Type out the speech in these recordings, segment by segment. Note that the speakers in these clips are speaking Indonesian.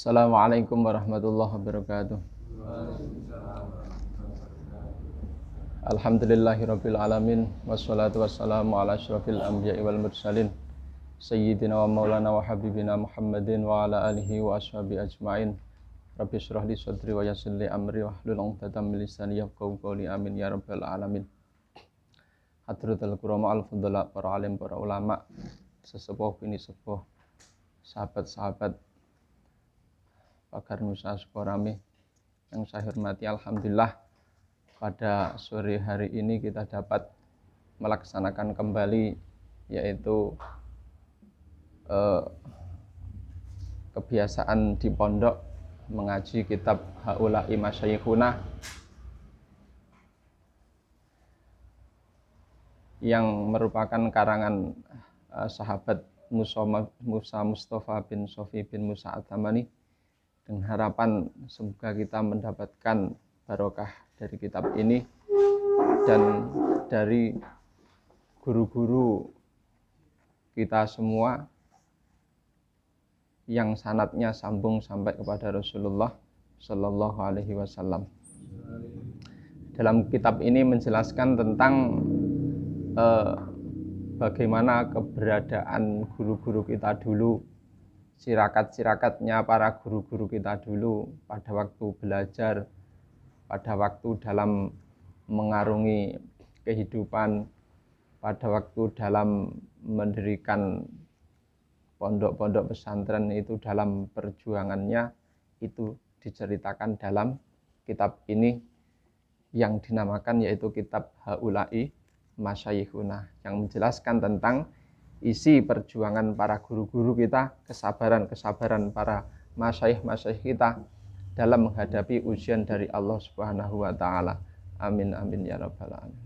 Assalamualaikum warahmatullahi wabarakatuh. Alhamdulillahirabbil alamin wassalatu wassalamu ala asyrofil anbiya'i wal mursalin sayyidina wa maulana wa habibina Muhammadin wa ala alihi wa ashabihi ajmain. Rabbi shrah li sadri wa yassir li amri wahlul 'uqdatam min lisani yafqahu qawli. Amin ya rabbal alamin. Hadratul kurama al fudala, para alim, para ulama, sesepuh bini sepuh, sahabat-sahabat pakar Nusa Sukorame yang saya hormati, alhamdulillah pada sore hari ini kita dapat melaksanakan kembali yaitu kebiasaan di pondok mengaji kitab Haula'i Masyayikhuna yang merupakan karangan sahabat Musa Mustafa bin Sofi bin Musa At-Tamani, dengan harapan semoga kita mendapatkan barokah dari kitab ini dan dari guru-guru kita semua yang sanadnya sambung sampai kepada Rasulullah Shallallahu Alaihi Wasallam. Dalam kitab ini menjelaskan tentang bagaimana keberadaan guru-guru kita dulu, sirakat-sirakatnya para guru-guru kita dulu pada waktu belajar, pada waktu dalam mengarungi kehidupan, pada waktu dalam mendirikan pondok-pondok pesantren itu, dalam perjuangannya itu diceritakan dalam kitab ini yang dinamakan yaitu kitab Haula'i Masyayikhuna, yang menjelaskan tentang isi perjuangan para guru-guru kita, kesabaran para masyayikh kita dalam menghadapi ujian dari Allah Subhanahu wa taala. Amin amin ya rabbal alamin.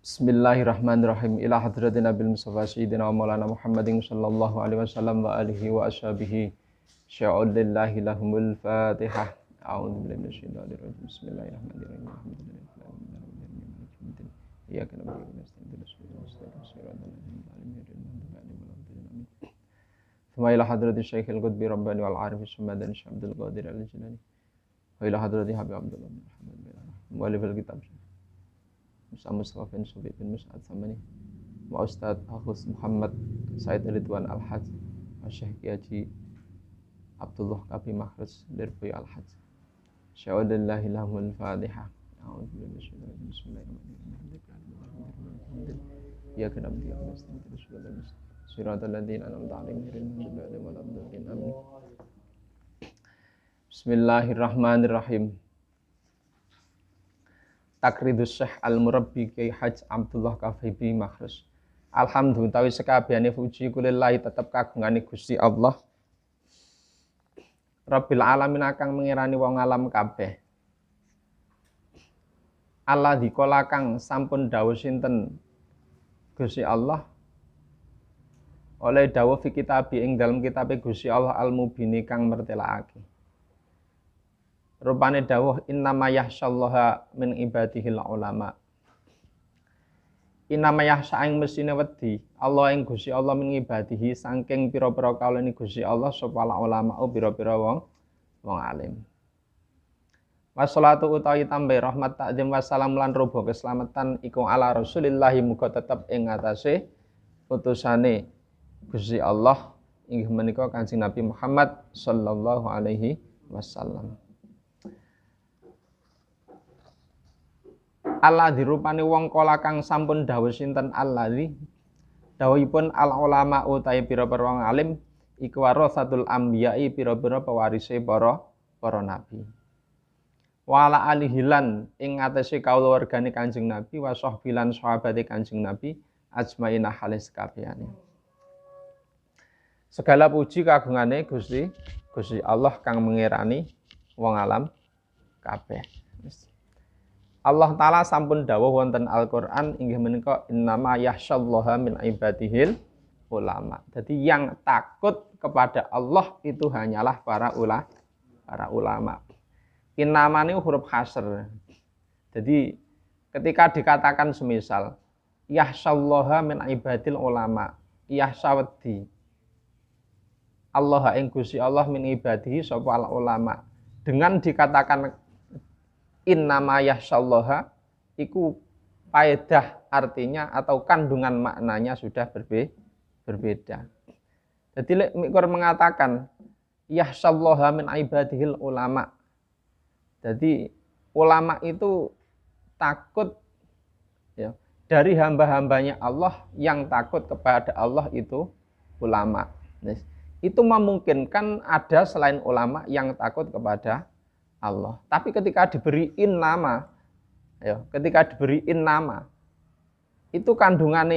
Bismillahirrahmanirrahim. Ila hadratin Nabil Mustafa Sayyidina wa Maulana Muhammadin sallallahu alaihi wasallam wa alihi wa ashabihi sya'ulillahi lahumul Fatihah. A'udzu billahi minasyaitonir rajim. Bismillahirrahmanirrahim. Ya kana Thumma ila hadrati Syekhil Qutbi Rabbani wal Arif Sumadani Syabdul Qadir al-Jilani wa ila hadrati Habib Abdullah bin Muhammad bin mu'allif al-kitab Musa Mustafa bin Sufi bin Musa At-Tamani wa Ustaz Akhus Muhammad Said Ridwan Al-Hajj wa Syekh Haji Abdullah Kabi Makhraj Lirboy Al-Hajj. Sya'udillahi lahumul Fatihah. A'udzu billahi minasyaitonir rajim. Bismillahirrahmanirrahim. Ya kana bi Siratal ladzina an'amta 'alaihim ghairil maghdubi 'alaihim waladdallin. Amin. Bismillahirrahmanirrahim. Takridus Syekh Al-Murabbi Kyai Haj Abdullah Kafibi Makhraj. Alhamdulillah tawi sekabehane puji kulillahi tetep kagungane Gusti Allah Rabbil alamin, akang mengirani wong alam kabeh. Allah dikola kang sampun dawuh sinten Gusti Allah oleh dawuh fi kitabi ing dalam kitabe Gusti Allah al-mubini kang mertelakake. Rupane dawuh innama yahsyallaha min ibadihil ulama. Innama yahsya ing mesine wedi Allah ing Gusti Allah min ibadihi saking pira-pira kaulane Gusti Allah sapa ulama pira-pira wong alim. Wassalatu utawi tambahi rahmat takdim wassalam lan robo keselamatan iku ala Rasulillahi, muga tetep ing atase utusane Gusti Allah inggih menika Kanjeng Nabi Muhammad sallallahu alaihi wasallam. Allah dirupani wong kala kang sampun dawuh sinten alladzi dawuhipun al ulama utawi pira-pira wong alim iku warasatul anbiya'i, pira-pira pewarise para nabi. Wala alihilan ing atase kaula wargane Kanjeng Nabi wa sahbilan sahabate Kanjeng Nabi ajmaina halis kabehane. Segala puji kagungane Gusti Allah kang mengirani wong alam kabeh. Allah taala sampun dawuh wonten Al-Qur'an inggih menika innama yahsyallaha min ibadihil ulama. Jadi yang takut kepada Allah itu hanyalah para ulama. Innama ini huruf hasr. Jadi ketika dikatakan semisal yahsyallaha min ibadil ulama, yahsya wedi Allah ing Gusti Allah min ibadihi sapa al ulama. Dengan dikatakan innama yakhsyallaha iku faedah artinya atau kandungan maknanya sudah berbeda. Jadi mikor mengatakan yakhsyallaha min ibadihil ulama. Jadi ulama itu takut ya, dari hamba-hambanya Allah, yang takut kepada Allah itu ulama. Itu memungkinkan ada selain ulama yang takut kepada Allah. Tapi ketika diberiin nama, ya, ketika diberiin nama, itu kandungan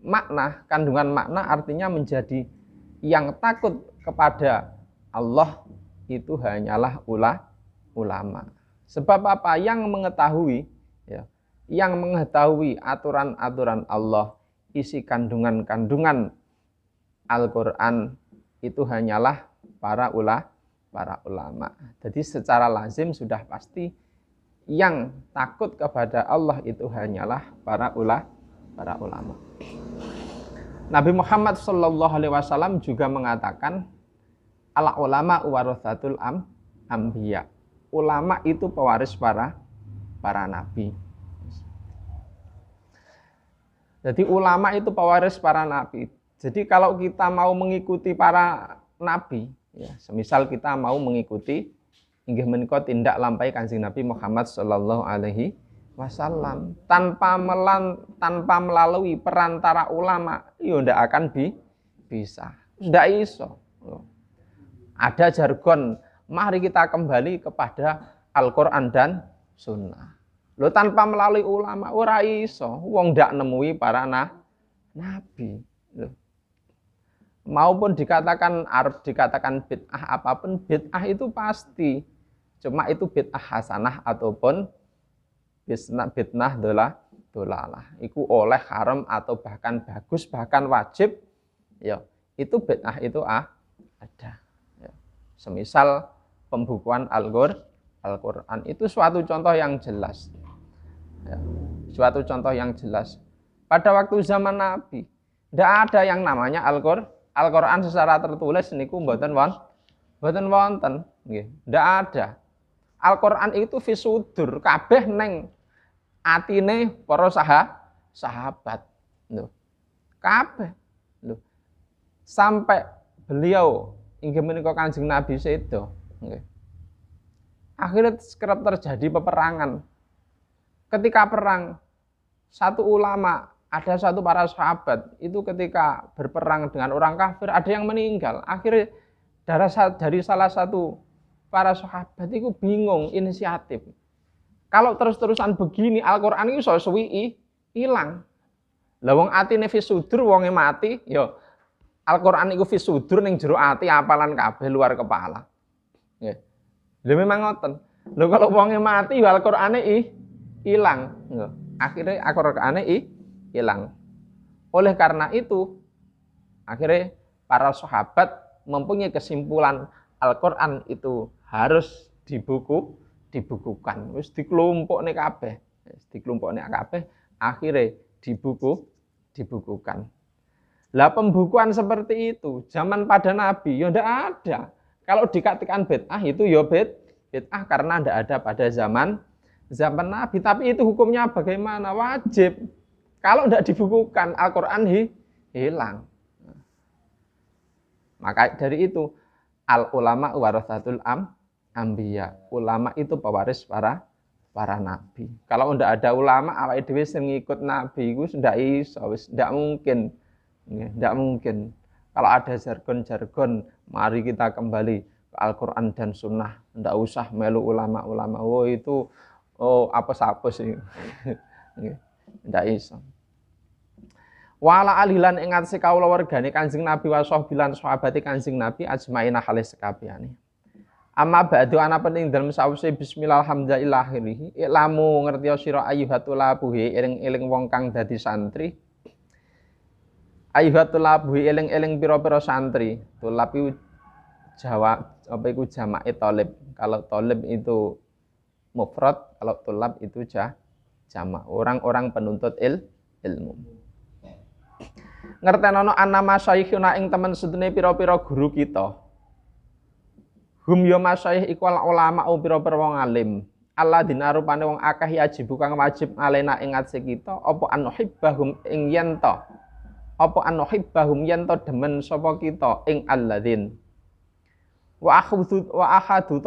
makna artinya menjadi yang takut kepada Allah itu hanyalah ulama. Sebab apa? Yang mengetahui, ya, yang mengetahui aturan-aturan Allah, isi kandungan-kandungan Al-Quran itu hanyalah para ulama. Jadi secara lazim sudah pasti yang takut kepada Allah itu hanyalah para ulama. Nabi Muhammad SAW juga mengatakan al ulama warathatul anbiya. Ulama itu pewaris para nabi. Jadi ulama itu pewaris para nabi. Jadi kalau kita mau mengikuti para nabi, ya, semisal kita mau mengikuti inggih menika tindak lampahi Kanjeng Nabi Muhammad sallallahu alaihi wasallam tanpa melalui perantara ulama, yo ndak akan bisa. Ndak iso. Ada jargon, mari kita kembali kepada Al-Qur'an dan Sunnah. Lo tanpa melalui ulama ora iso, wong ndak nemui para nabi. Loh. Maupun dikatakan bid'ah apapun, bid'ah itu pasti. Cuma itu bid'ah hasanah ataupun bid'ah dolalah. Iku oleh haram atau bahkan bagus, bahkan wajib. Ya, itu bid'ah itu ada. Ya. Semisal pembukuan Al-Qur'an itu suatu contoh yang jelas. Ya. Suatu contoh yang jelas. Pada waktu zaman Nabi, tidak ada yang namanya Al-Qur'an secara tertulis niku mboten wonten, nggih. Ndak ada. Al-Qur'an itu fisudur kabeh neng atine para sahabat. Lho. Kabeh. Lho. Sampai beliau inggih menika Kanjeng Nabi sedo, nggih. Akhirnya kerap terjadi peperangan. Ketika perang, satu ulama, ada satu para sahabat itu ketika berperang dengan orang kafir ada yang meninggal. Akhirnya dari salah satu para sahabat itu bingung inisiatif. Kalau terus-terusan begini Al-Qur'an itu suwi hilang. Lah wong atine fisudur wonge mati, ya Al-Qur'an iku fisudur ning jero ati apalan kabeh luar kepala. Nggih. Lha memang ngoten. Lho kalau wonge mati ya Al-Qur'ane hilang. Akhirnya Al-Qur'ane hilang. Oleh karena itu, akhirnya para sahabat mempunyai kesimpulan Al-Qur'an itu harus dibukukan. Wis dikelompokne kabeh. Akhirnya dibukukan. Lah pembukuan seperti itu zaman pada Nabi ya ndak ada. Kalau dikatakan bid'ah itu ya bid'ah karena ndak ada pada zaman Nabi. Tapi itu hukumnya bagaimana? Wajib. Kalau tidak dibukukan, Al-Qur'an hilang. Maka dari itu, al-ulama warathatul anbiya. Ulama itu pewaris para nabi. Kalau tidak ada ulama, awake dhewe sing ngikut nabi iku ndak iso, wis ndak mungkin. Ndak mungkin. Kalau ada jargon-jargon, mari kita kembali ke Al-Qur'an dan Sunnah. Ndak usah melu ulama-ulama. Oh itu apes-apes sih. Ndak iso. Wala alilan ing atase kawula wargane Kanjeng Nabi wa sahbilan sahabate Kanjeng Nabi ajmaina halis sekabehane. Amma ba'du ana penting dalem sawise bismillah alhamdulillah ilamu ngertiya sira ayyuhatul labuhi eling-eling wong kang dadi santri. Ayyuhatul labuhi eling-eling pira-pira santri. Tulab iku jamake thalib. Kalau thalib itu mufrad, kalau tulab itu jamak. Orang-orang penuntut ilmu. ngertenono anna masyayikhuna ing temen sedene pira-pira guru kita. Hum ya masyayikh iku ulama pira-pira wong alim. Alladzina rupane wong akeh yajib kang wajib alena ing atse kita apa anuhibbahum ing yen to. Apa anuhibbahum yen to demen sapa kita ing alladzin. Wa akhadhu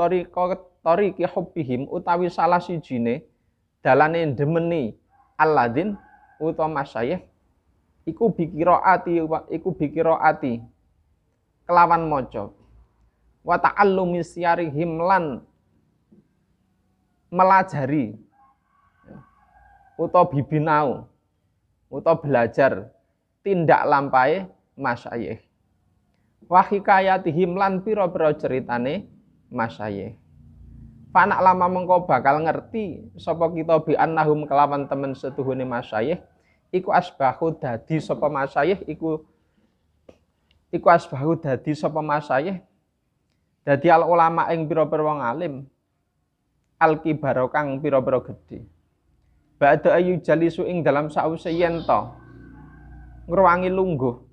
tariqi hubbihim utawi salah sijine dalane demeni alladzin utawa masyayikh iku bikiraati kelawan maca wa ta'allumi siyarihim lan melajari utawa bibinau utawa belajar tindak lampahe masyayikh wa hikayatihim lan pira-pira ceritane masyayikh. Panak lama mengko bakal ngerti sapa kita bi annahum kelawan temen setuhune masyayikh iku asbahu dadi sapa masyayikh iku asbahu dadi sapa masyayikh dadi al ulama ing pira-pira wong alim al kibaro kang pira-pira gedhe. Ba'da ayu jalisu ing dalam sause yen to ngruwangi lungguh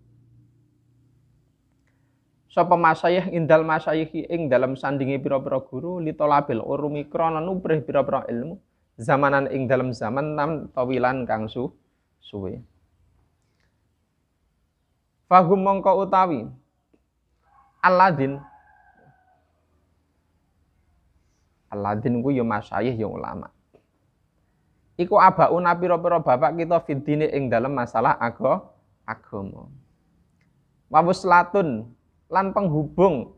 sapa masyayikh indal masyayikh ing dalam sandinge pira-pira guru litolabil urumi krana nubrih pira-pira ilmu zamanan ing dalam zaman nam tawilan kang suwe. Fahum mongko utawi alladzin ku ya masyayikh ya ulama. Iku abauna pira-pira bapak kita fidine ing dalam masalah agama. Wa wuslatun lan penghubung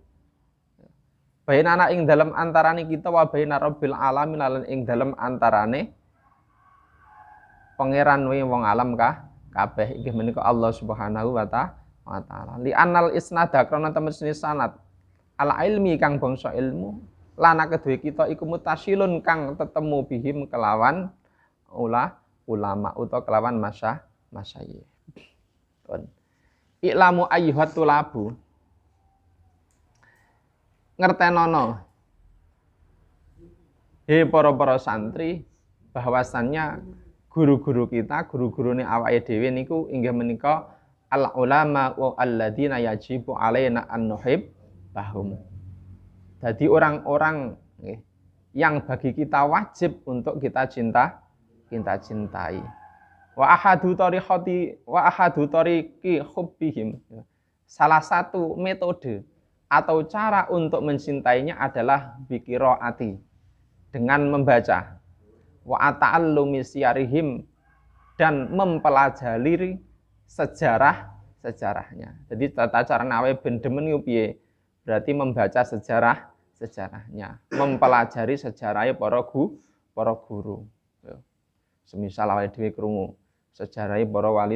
bainana ing dalam antarane kita wa baina rabbil alamin lan ing dalam antarane pangeran wong alam kabeh inggih menika Allah Subhanahu wa taala. Li anal isnada krana temene sanad al ilmi kang bangsa ilmu lana kedue kita iku mutasilun kang tetemu bihim kelawan ulama utawa kelawan masyayikh. Iklamu ayyuhat tulabu ngertenono he para santri bahwasannya guru-guru kita, guru-gurune awake dhewe niku inggih menika al ulama wa alladzina yajibu alaina an nuhibbahum. Jadi orang-orang yang bagi kita wajib untuk kita cintai. Wa ahadu tariqi hubbihim. Salah satu metode atau cara untuk mencintainya adalah biqiraati, dengan membaca. Wa ta'allumi siyarihim, dan mempelajari sejarahnya. Jadi tata cara nawe ben demen yo piye? Berarti membaca sejarahnya, mempelajari sejarahnya para guru. Semisal awake dhewe krungu sejarahnya para wali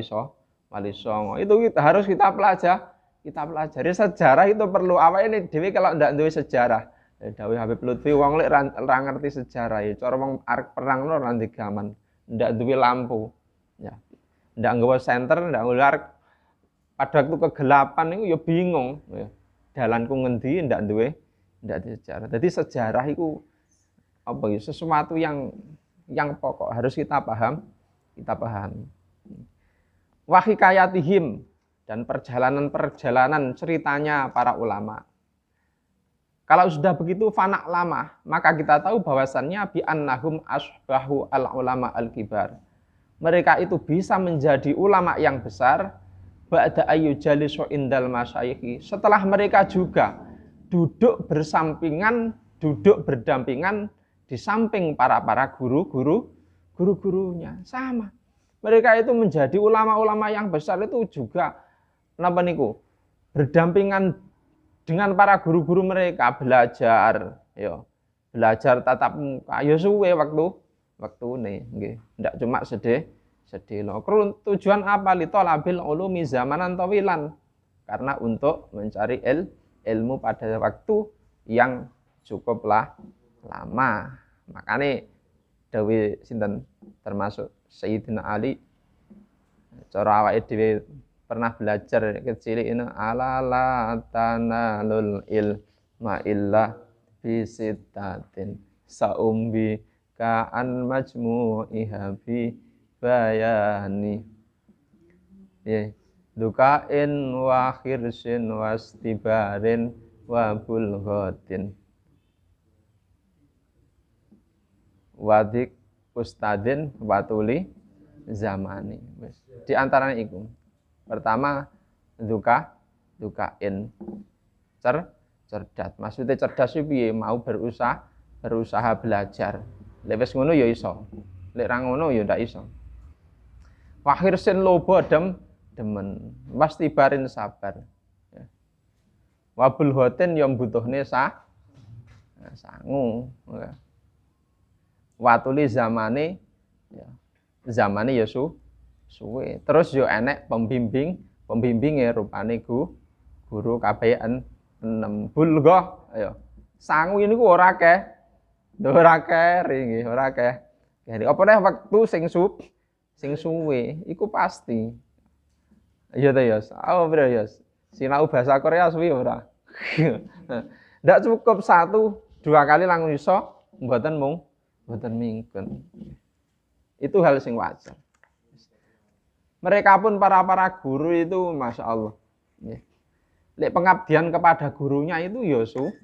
songo, itu harus kita pelajari sejarah itu perlu. Awake ini dhewe kalau ndak duwe sejarah, dawuh Habib Lutfi wong lek ra ngerti sejarah ya cara wong arek perang lho ra digaman, ndak duwe lampu. Ya. Ndak nggawa senter, ndak nggawa pada waktu kegelapan niku ya bingung, ya. Dalanku ngendi ndak duwe sejarah. Jadi sejarah itu apa ya, sesuatu yang pokok harus kita pahami. Wa hikayatihim, dan perjalanan ceritanya para ulama. Kalau sudah begitu fanak lama, maka kita tahu bahwasannya bi annahum asbahu al ulama al kibar. Mereka itu bisa menjadi ulama yang besar ba'da ayu jalisu indal masyayikh, setelah mereka juga duduk berdampingan di samping para guru-gurunya. Sama. Mereka itu menjadi ulama-ulama yang besar itu juga napa niku? Berdampingan dengan para guru-guru mereka, belajar tatap muka. Ya suwe waktune nggih. Ndak cuma sedih loh. Tujuan apa? Litolabil ulumi zamanan tawilan. Karena untuk mencari ilmu pada waktu yang cukuplah lama. Makanya dawuh sinten termasuk Sayyidina Ali, cara awake dhewe pernah belajar kecil ini ala la tanalul ilma illa bi sittatin saumbi ka'an majmu'iha bi bayani. Ya, dukain wa khirsin wastibarin wa bulghatin wadik ustadin watuli zamani. Di antaranya iku. Pertama dukain cerdas. Maksudnya cerdas itu piye? Mau berusaha belajar. Lek wis ngono ya iso. Lek ra ngono ya ndak iso. Wakhir sin lobo demen. Pasti barin sabar. Ya. Wabul hoten yang butuhne sangu. Ya. Watuli zamane ya. Zamane ya suwe. Terus yo enek pembimbinge rupane guru kabeh enem bulghah ya. Sangu ini ku ora akeh. Ora akeh, ora akeh. Jadi apa nek waktu sing suwe iku pasti. Iya ta Yos. Oh bro Yos. Sinau bahasa Korea suwi ora. Ndak cukup 1-2 kali langsung iso mboten mingken. Itu hal sing wajar. Mereka pun para guru itu Masya Allah. Lek pengabdian kepada gurunya itu ya suwe.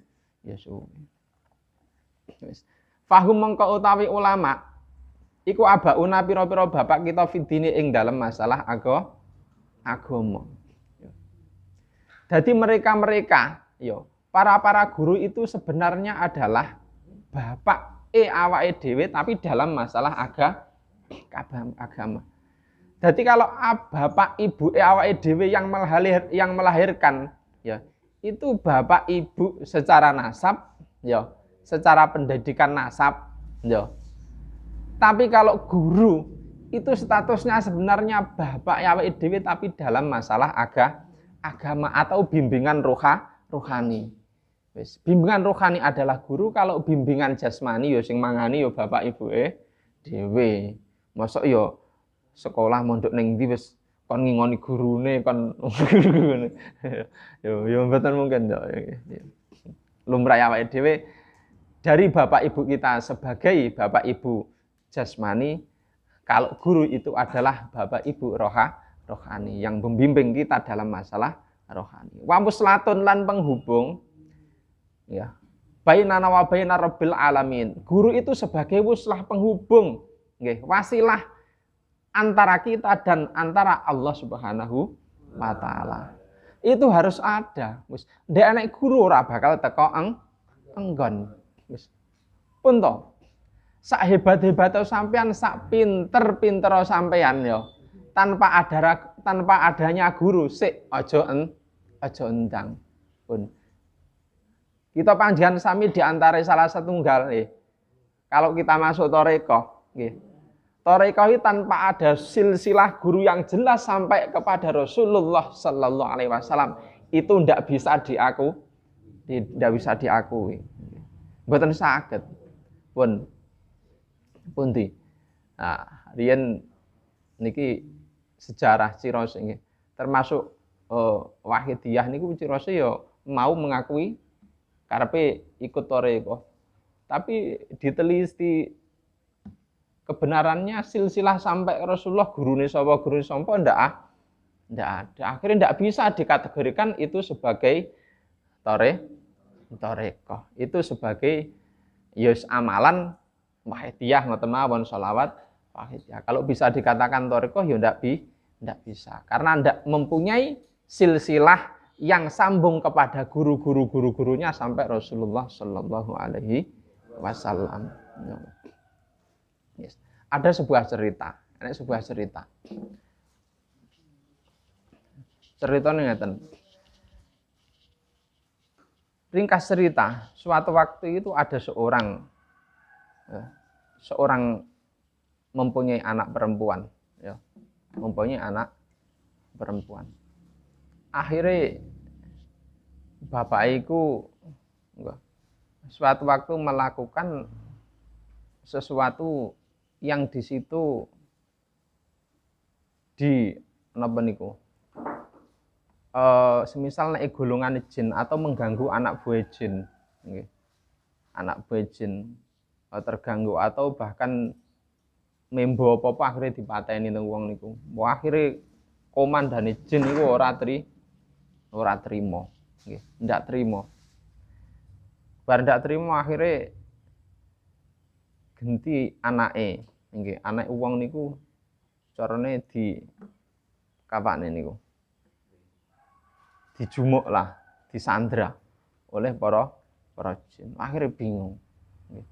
Fahum mengko utawi ulama iku abauna pira-pira bapak kita fidini ing dalam masalah agama. Jadi mereka yo para guru itu sebenarnya adalah bapak awake dhewe tapi dalam masalah agama. Jadi kalau bapak ibu awake dhewe yang melahirkan ya itu bapak ibu secara nasab ya secara pendidikan nasab ya. Tapi kalau guru itu statusnya sebenarnya bapak awake dhewe tapi dalam masalah agama atau bimbingan rohani. Bimbingan rohani adalah guru, kalau bimbingan jasmani ya sing mangani ya bapak ibuke dhewe. Mosok ya sekolah mondok ning ndi wis kon ngingoni gurune kon yo mboten mungkin yo. Lumrah awake dhewe dari bapak ibu kita sebagai bapak ibu jasmani, kalau guru itu adalah bapak ibu rohani yang membimbing kita dalam masalah rohani. Wa muslatun lan penghubung ya. Bainana wa baina rabbil alamin. Guru itu sebagai wuslah penghubung, nggih, wasilah antara kita dan antara Allah Subhanahu wa taala. Itu harus ada. Wis ndek anak guru ora bakal teko enggon. Wis pun to. Sak hebat-hebat sampean, sak pinter sampean ya. Tanpa adanya guru sik aja endang. Pun. Kita panjenengan sami di antara salah satunggal kalau kita masuk tarekah nggih. Tarekah itu tanpa ada silsilah guru yang jelas sampai kepada Rasulullah sallallahu alaihi wasallam itu tidak bisa diakui. Mboten saged. Pundi. Nah, riyen niki sejarah Cirose nggih. Termasuk Wahidiyah niku Cirose ya mau mengakui karepe ikut tarekah. Tapi diteliti kebenarannya silsilah sampai Rasulullah gurune sapa ndak ada. Akhirnya ndak bisa dikategorikan itu sebagai tarekah. Itu sebagai yus amalan Wahidiyah ngoten mawon selawat Wahidiyah. Kalau bisa dikatakan tarekah ya ndak bisa. Karena ndak mempunyai silsilah yang sambung kepada gurunya sampai Rasulullah sallallahu alaihi wasallam. Yes. Ada sebuah cerita. Ceritanya ngeten. Ringkas cerita, suatu waktu itu ada seorang mempunyai anak perempuan, ya. Mempunyai anak perempuan. Akhirnya bapak iku suatu waktu melakukan sesuatu yang di situ napa niku semisal nek golongan jin atau mengganggu anak buah jin nggih. Anak buah jin terganggu atau bahkan membo apa-apa akhirnya dipateni nang wong niku. Akhirnya komandane jin iku ora trima. Nggih, ndak trima. Bar ndak trima akhire genti anake. Nggih, anak wong niku carane kapane niku. Dijumuk lah, disandra oleh para jin. Akhire bingung. Nggih.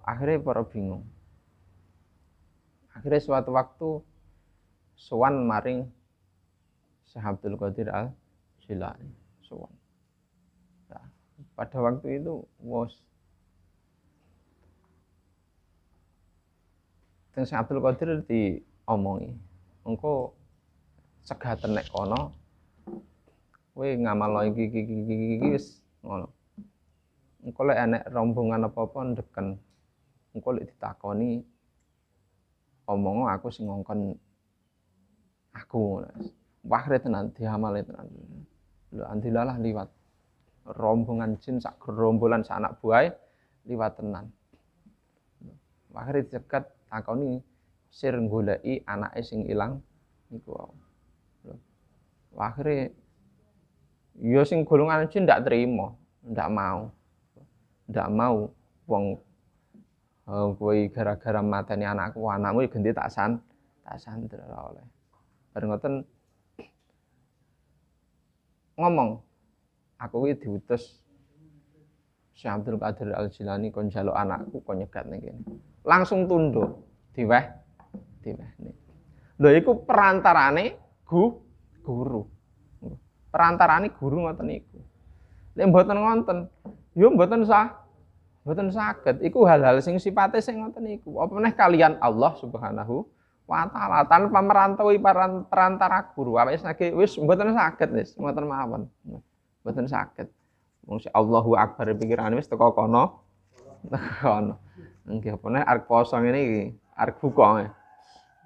Akhire para bingung. Akhirnya suatu waktu sowan maring Syekh Abdul Qadir Al-Jilani. Sowan. Nah, pada waktu itu Syekh Abdul Qadir diomongi, engko segaten nek kono kowe ngamal iki wis ngono. Engko lek enek rombongan apa-apa ndeken. Engko lek ditakoni omong aku sing ngongkon aku. Wahre tenan diamale tenan. Lho andilalah liwat. Rombongan jin sak gerombolan sak anak buahe liwat tenan. Akhire dicegat takoni sir goleki anake sing ilang niku wae. Akhire ya sing golongan jin ndak trima, ndak mau wong kowe gara-gara mateni anakmu ganti tak sandra oleh. Bar ngoten ngomong, aku kuwi diutus Syekh Abdul Qadir Al-Jilani kon njaluk anakku kon nyegat ning kene. Langsung tunduk, diweh. Lho iku perantarane guru. Perantarane guru ngoten niku. Lek mboten ngonten, yo mboten saged. Iku hal-hal sing sifate sing ngoten niku. Apa meneh kalian Allah Subhanahu wa taala tanpa merantaui perantara guru. Wis mboten saged wis ngoten mawon. Mboten saged. Wong si Allahu Akbar pikirane wis teko kono. Nggih apa meneh arep poso ngene iki, arep buka.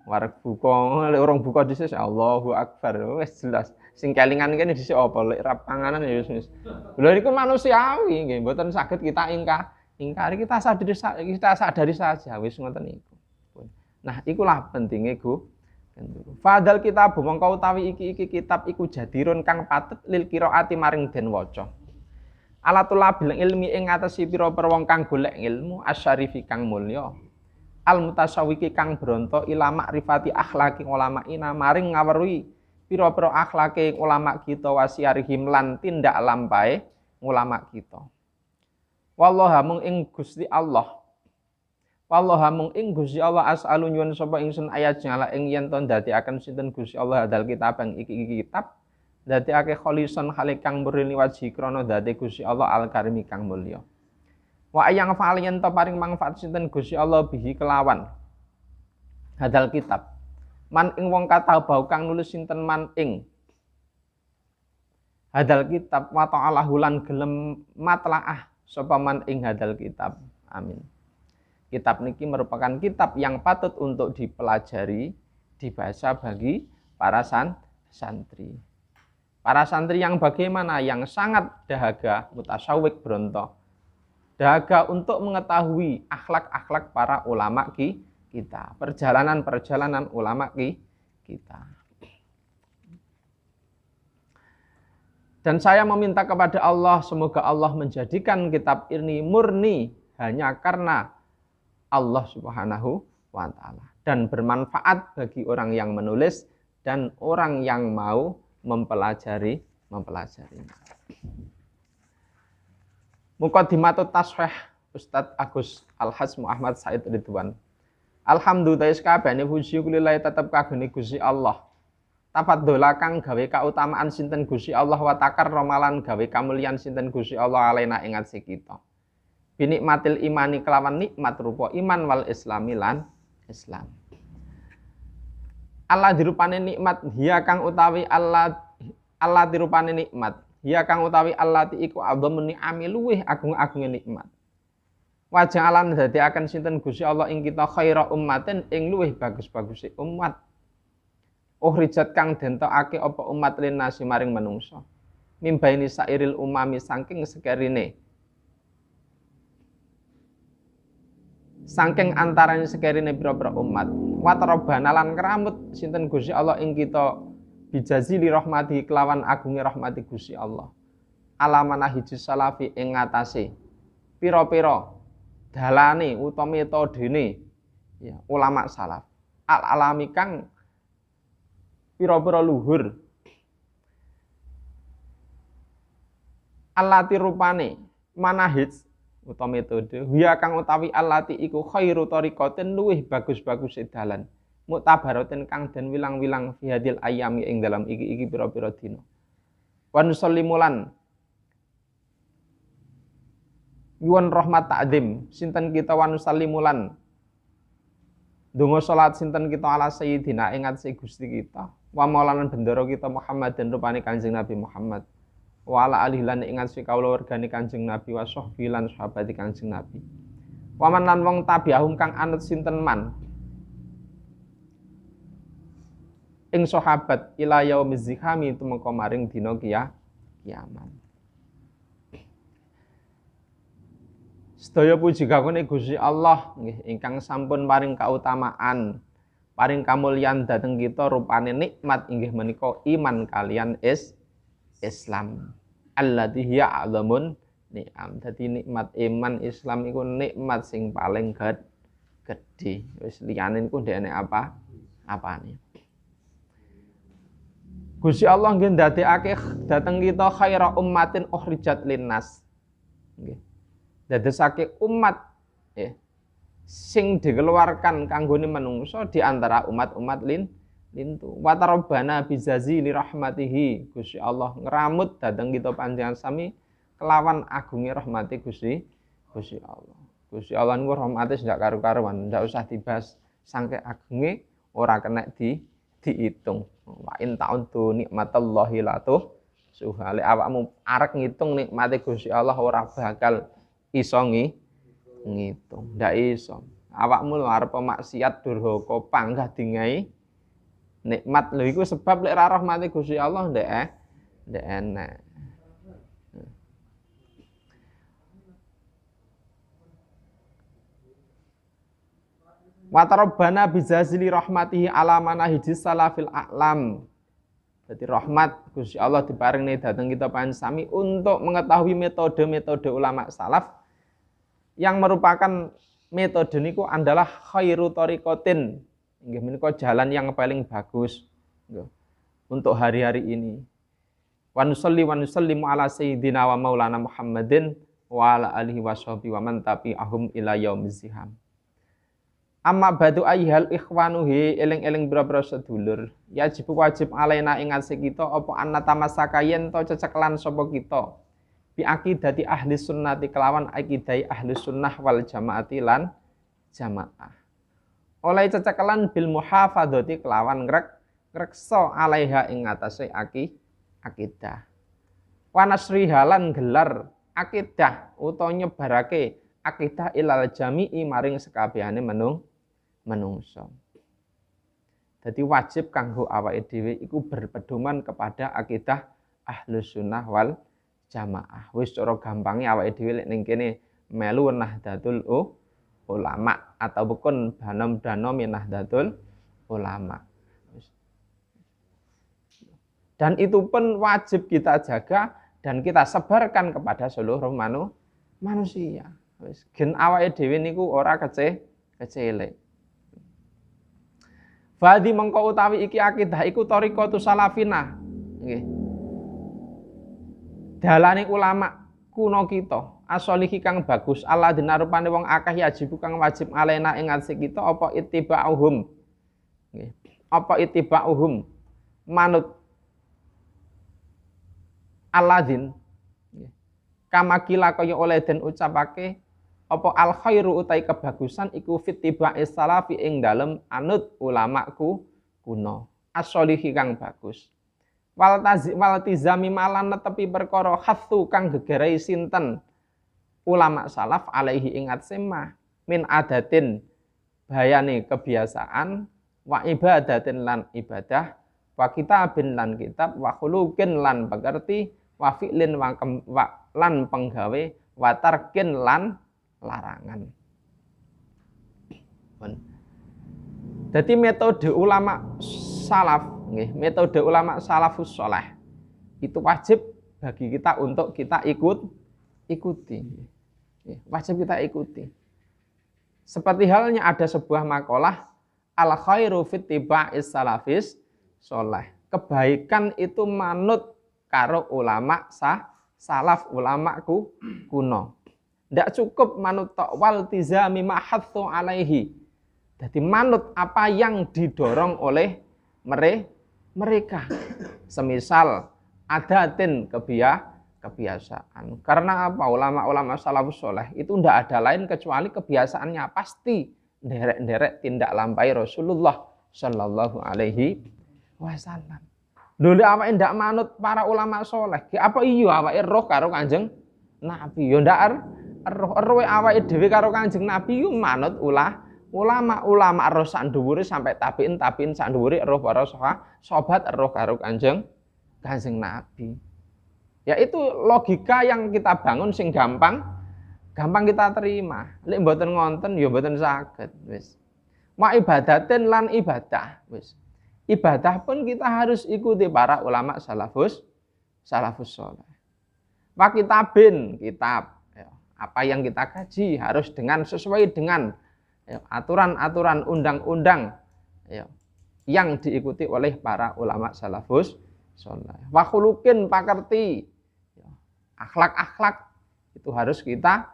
Arep buka, lek orang buka dhisik Allahu Akbar wis jelas. Sing kelingan kene dhisik apa lek rap panganan ya wis. Lha niku manusiawi nggih, mboten saged kita ingkari, kita sadari saja wis ngoten niku. Nah, ikulah pentinge Fadal kitab mongko utawi iki kitab iku jadirun kang patut lil qiraati maring den waca. Alatul bil ilmi ing ngatesi pira-pira wong kang golek ilmu asyarifi kang mulya. Al mutasawwiki kang bronto ila makrifati akhlaqi ulama ina maring ngaweruhi pira-pira akhlake ulama kita wasiarihim lan tindak lampahe ulama kita. Wallahu mung ing Gusti Allah. Wallahu mung ing Gusti Allah as'alu nyuwun sapa ingsun ayat nyala ing yen to ndadekaken sinten Gusti Allah hadal kitab ing iki kitab ndadekake kholisan hale kang murni waji krana dadi Gusti Allah al-karimi kang mulya. Wa ayang fa'al yen to paring manfaat sinten Gusti Allah bihi kelawan hadal kitab. Man ing wong kata bau kang nulis sinten man ing hadal kitab wa ta'ala hulan gelem matlaah sapa man ing hadal kitab. Amin. Kitab niki merupakan kitab yang patut untuk dipelajari, dibaca bagi para santri. Para santri yang bagaimana? Yang sangat dahaga, mutasawwik bronto. Dahaga untuk mengetahui akhlak-akhlak para ulama kita. Perjalanan-perjalanan ulama kita. Dan saya meminta kepada Allah, semoga Allah menjadikan kitab ini murni hanya karena Allah Subhanahu wa ta'ala. Dan bermanfaat bagi orang yang menulis dan orang yang mau mempelajarinya. Muqaddimatut Tashih Ustadz Agus Al-Hajj Muhammad Said Ridwan. Alhamdulillah sakabehane puji kulillahi tetep kageni Gusti Allah. Tafaddola kang gawe kautamaan sinten Gusti Allah wa takarramalan gawe kamulyan sinten Gusti Allah alaina ing atse kita. Binikmatil imani kelawan nikmat rupa iman wal islami lan Islam. Allah dirupane nikmat hiya kang utawi Allah dirupane nikmat hiya kang utawi Allah ti iku adhamun ni'ami luweh agung-agunge nikmat. Wajah alan dadiaken sinten Gusti Allah ing kita khaira ummatin ing luweh bagus-baguse umat. Uhrijat kang dentokake apa umat linasi maring manungsa. Mimbaini sairil umami saking sekerine. Saking antarane sekerine pira-pira umat. wa tarabana lan kramut sinten Gusti Allah ing kita bijazili rahmati kelawan agunge rahmati Gusti Allah alamana hiji salafi ing ngatasé pira-pira dalane utawa metodene ya ulama salaf al alami kang pira-pira luhur allati rupane manahij utawa metode hiya kang utawi allati iku khairu tariqatin luwih bagus-bagus dalan mutabaratin kang den wilang-wilang fi hadil ayami ing dalam iki pira-pira dina wa nusallimulan yuwan rahmat ta'zim sinten kita wa nusallimulan donga salat sinten kita ala sayyidina ing atase Gusti kita wa maulana bendera kita Muhammad dan rupane Kanjeng Nabi Muhammad wa ala alihi lan ing atase kawula wargane Kanjeng Nabi wa sahbihi lan sahabati Kanjeng Nabi wa man lan wong tabi'ahum kang anut sinten man ing sahabat ila yaumiz zihami tumeka maring dina kiamat. Sedaya puji kagungane Gusti Allah nggih ingkang sampun paring kautamaan, paring kamulyan dhateng kita rupane nikmat inggih menika iman kalian Islam. Allati hiya a'zamun ni'am. Dadi nikmat iman Islam iku nikmat sing paling gedhe. Wis liyane niku ndekne apane. Gusti Allah nggih ndadekake dhateng kita khaira ummatin ukhrijat linnas. Nggih. Dadosake umat ya, sing dikeluarkan kanggone manungsa di antara umat-umat lintu. Wa tarabbana bizazi li rahmatihi. Gusti Allah ngramut dhateng kita panjenengan sami kelawan agunge rahmati Gusti Allah. Gusti Allah niku rahmate ndak karu-karuan, ndak usah dibahas sangke agunge ora kena diitung. Wa in ta'uddu nikmatallahi la tuhsuha. Lek awakmu arek ngitung nikmate Gusti Allah ora bakal iso ngitung, ndak iso. Awakmu lho arep maksiat durhaka panggah dingai nikmat lho iku sebab lek ra rahmate Gusti Allah ndek enak. Wa tarabbana bizazili rahmatihi ala manahijis salafil a'lam. Jadi rahmat Gusti Allah diparingi dhateng kita panjenengan sami untuk mengetahui metode-metode ulama salaf yang merupakan metode niku adalah khairu tariqatin. Nggih menika jalan yang paling bagus untuk hari-hari ini. Wa nusalli wa nusallimu ala sayyidina wa maulana Muhammadin wa ala alihi washabihi wa man tabi'ahum ila yaumiz ziham. Amma badu ayyuhal ikhwanuhi eling-eling boro-boro sedulur. Wajib alaina ing atase kita apa annatamasaka yen to ceceklan sapa kita. Bi aqidati ahli sunnati kelawan akidai ahli sunnah wal jamaati lan jamaah. Oleh ceceklan bil muhafadzati kelawan ngreksa alaiha ing atase akidah. Wa nasriha lan gelar akidah utawa nyebarake akidah ilal jami'i maring sekabehane menungso. Jadi wajib kanggo awake dhewe iku berpedoman kepada akidah ahlus sunnah wal jamaah. Wis cara gampange awake dhewe lek ning kene melu Nahdlatul Ulama atau bukan Banam Nahdlatul Ulama. Dan itu pun wajib kita jaga dan kita sebarkan kepada seluruh manusia. Wis gen awake dhewe niku ora kecele. Fadhi mengko utawi iki akidah iku thariqatu salafina. Nggih. Dalane ulama kuno kita, asolihi kang bagus, Allah dinarupane wong akeh yajib kang wajib alena ing atase kita apa ittiba'uhum. Nggih. Apa ittiba'uhum manut Alladzin. Nggih. Kamakila kaya oleh den ucapake apa al khairu utai kebagusan iku fittiba'is salafi ing dalem anut ulamaku kuno as-solihi kang bagus wal tizami malan netepi perkara hatsu kang gegerai sinten ulama salaf alaihi ingat sema min adatin bayane kebiasaan wa ibadatin lan ibadah wa kitabin lan kitab wa khuluqin lan pekerti wa fi'lin lan penggawe wa tarkin lan larangan. Jadi metode ulama salaf, metode ulama salafus sholeh itu wajib bagi kita untuk kita ikuti. Wajib kita ikuti. Seperti halnya ada sebuah makalah al khairu fit tiba'is salafis sholeh. Kebaikan itu manut karo ulama salaf, ulama kuno. Tidak cukup manut tok wal tizami mahathu alaihi. Jadi manut apa yang didorong oleh mereka. Semisal adatin kebiasaan. Karena apa? Ulama-ulama salafus sholeh itu tidak ada lain kecuali kebiasaannya pasti nderek-nderek tindak lampai Rasulullah Shallallahu Alaihi Wasallam. Dulu apa ndak manut para ulama sholeh? Apa iya awake roh karo Kanjeng Nabi? Yo ndak roh awake dhewe karo Kanjeng Nabi yo manut ulama roh sak dhuwure sampai tabiin sak dhuwure roh para sahabat roh karo Kanjeng Nabi. Ya itu logika yang kita bangun sing gampang kita terima. Lek mboten ngonten ya mboten saged wis. Wa ibadatin lan ibadah wis. Ibadah pun kita harus ikuti para ulama salafus sholeh. Wa kitabin, kitab ya. Apa yang kita kaji harus sesuai dengan ya, aturan-aturan undang-undang ya, yang diikuti oleh para ulama salafus sholeh. Wa khuluqin pakerti ya, akhlak-akhlak itu harus kita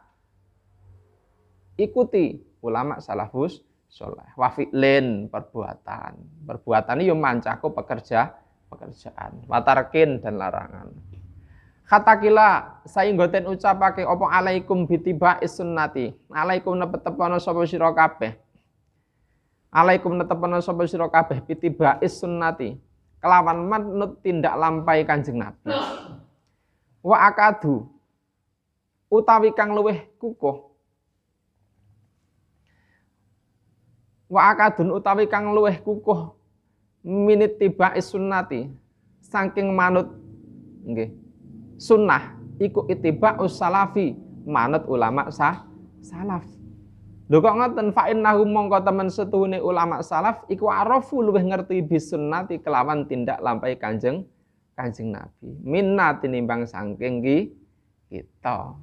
ikuti ulama salafus sholeh. Wa fi'lin perbuatan ini mancaku pekerjaan. Wa tarkin dan larangan. Khatakila sainggoten ucapake apa alaikum bitiba'is sunnati. Alaikum netepono sapa sira kabeh. Alaikum netepono sapa sira kabeh bitiba'is sunnati. Kelawan manut tindak lampai Kanjeng Nabi. Wa akadu utawi kang luweh kukuh. Wa akadun utawi kang luweh kukuh minit tiba'is sunnati. Saking manut nggih sunnah iku ittiba'us salafi manut ulama salaf. Lho kok ngoten fa innahu mongko temen setuhune ulama salaf iku arafu luwih ngerti bis sunnati kelawan tindak lampai Kanjeng Nabi. Minna tinimbang saking kita.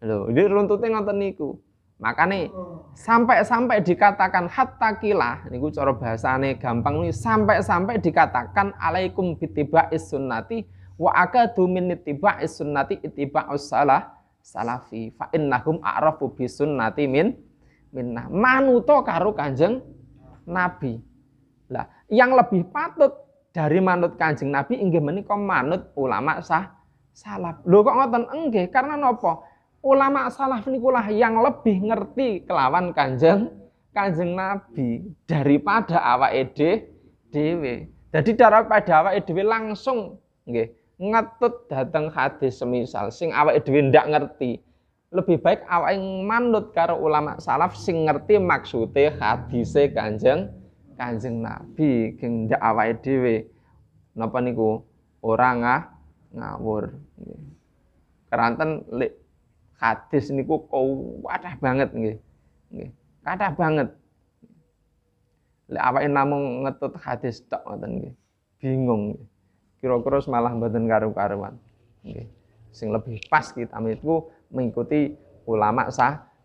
Lho, iki runtute ngoten niku. Makane sampai dikatakan hatta kila niku cara bahasane gampang nih sampai dikatakan alaikum bitiba'is sunnati wa akadu min ittiba'is sunnati ittiba'us salafi fa innahum a'rafu bis sunnati minnah manuto karo Kanjeng Nabi. Lah, yang lebih patut dari manut Kanjeng Nabi inggih menika manut ulama salaf. Lho kok ngoten enggih? Karena napa? Ulama salaf nikulah yang lebih ngerti kelawan Kanjeng Nabi daripada awake dhewe. Jadi daripada awake dhewe langsung nggih ngetut dateng hadis semisal sing awake dhewe ndak ngerti. Lebih baik awake manut karo ulama salaf sing ngerti maksude hadise Kanjeng Nabi, geng ndak awake dhewe. Napa niku ora ngawur nggih. Keranten lek hadis niku kathah banget nggih. Kathah banget. Lek awake namung ngetut hadis tok ngoten nggih. Bingung nggih. Kira-kira malah mboten karu-karuan. Nggih. Sing lebih pas kita itu mengikuti ulama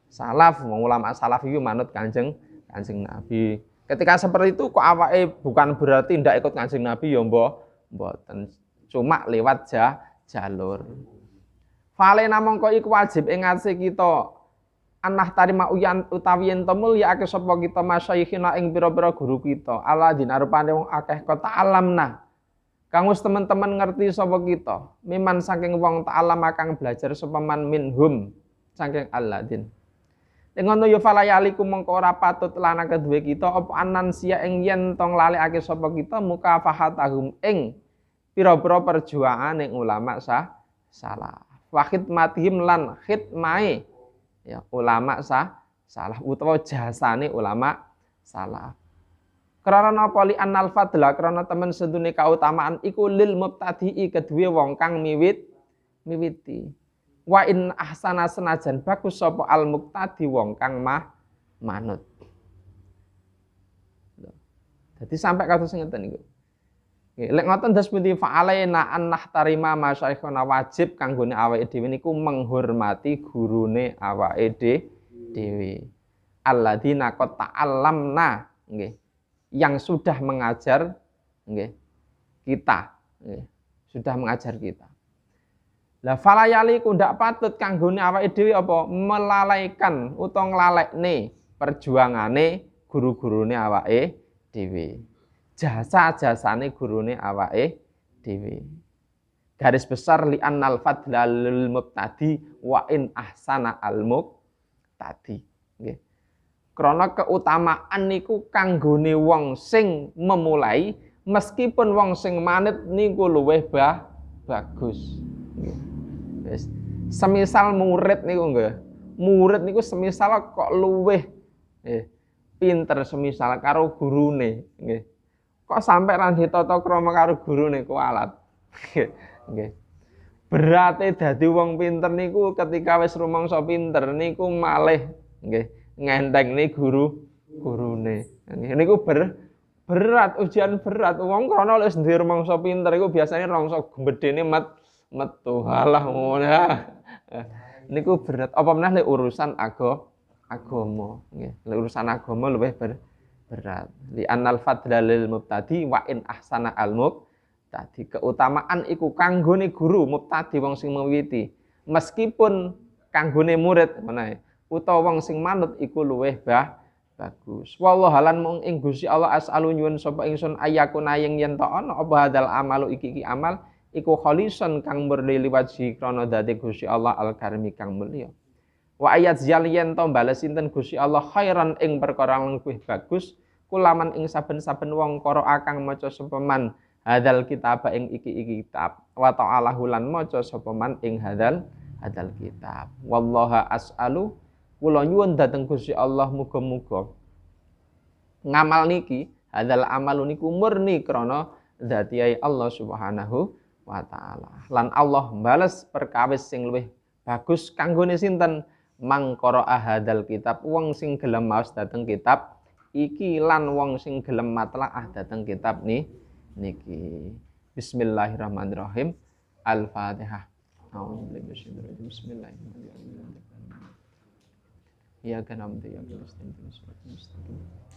salaf. Ulama salaf itu manut Kanjeng Nabi. Ketika seperti itu kok awake bukan berarti ndak ikut Kanjeng Nabi ya mboten. Cuma lewat jalur. Fale namangka iku wajib ing ngase kita anah tarima uyan utawi yen mulyakake sapa kita masyayikhina ing pira-pira guru kita. Alladzina rupane wong akeh kota alamna. Kang wis teman-teman ngerti sapa kita. Miman saking wong ta'alam kang belajar sapa man minhum saking alladzin. Ing ngono ya falayaliku mengko ora patut lana kedue kita apa anan sia ing yen tong lalekake sapa kita mukafahatahum ing pira-pira perjuangan ing ulama salah. Wa khidmatihim lan khidmai ya ulama salah utawa jasane ulama salah. Karena napa li annal fadla karena temen sedune kautamaan iku lil mubtadi'i kedue wong kang miwiti. Wa in ahsana senajan bagus sapa al muqtadi wong kang manut. Dadi sampai kados ngeten niku. Nggih, lek ngoten das pundi fa'alaina an nahtarima masyaikhona wajib kanggone awake dhewe niku menghormati gurune awake dhewe. Alladzina qad ta'allamna, nggih. Yang sudah mengajar nggih kita, nggih. Sudah mengajar kita. Lah falayali ku ndak patut kanggone awake dhewe apa melalaikan utawa nglalekne perjuangane guru-gurune awake dhewe. Jasa-jasane gurune awake dhewe. Garis besar li annal fadla lil mubtadi wa in ahsana al muqtadi. Nggih. Krana keutamaan niku kanggone wong sing memulai meskipun wong sing manut niku luwih bagus. Nggih. Wis. Semisal murid niku nggih. Murid niku semisal kok luwih pinter semisal karo gurune, nggih. Kok sampai ra ditata krama karo gurune kualat. Nggih. Berate dadi wong pinter niku ketika wis rumangsa pinter niku malih nggih ngentengne gurune. Nggih niku berat ujian berat. Wong krana wis duwe rumangsa pinter iku biasane rumangsa gembedene metu. Halah ngono. Niku berat. Apa meneh lek urusan agama nggih. Lek urusan agama luwih berat. Li annal fadla lil mubtadi wa in ahsana al mubtadi. Keutamaan iku kanggone guru mubtadi wong sing miwiti. Meskipun kanggone murid menae utawa wong sing manut iku luwih bagus. Wallahu alam mung ing Gusti Allah as'alu nyuwun sapa ingsun ayakuna yen ta ana apa hadal amalu iki amal iku khalisan kang murni liwajhi krana dadi Gusti Allah al-karimi kang mulya. Wa ayat yen to bales sinten Gusti Allah khairan ing perkara luwih bagus kulaman ing saben-saben wong karo akang maca sapa man hadal kitab ing iki kitab wa ta'ala lan maca sapa man ing hadal kitab. Wallaha as'alu kula nyuwun dhateng Gusti Allah muga-muga ngamal niki hadal amalu niku murni krana dzati Allah Subhanahu wa taala. Lan Allah bales perkawis sing luwih bagus kanggone sinten mangkara ahadal kitab wong sing gelem maos dhateng kitab iki lan wong sing gelem matlaah dhateng kitab niki. Bismillahirrahmanirrahim. Al-Fatihah. Bismillahirrahmanirrahim. Ya kanam ya Kristus.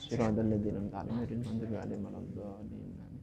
Siratal ladzina an'amta 'alaihim ghairil maghdubi 'alaihim waladdallin.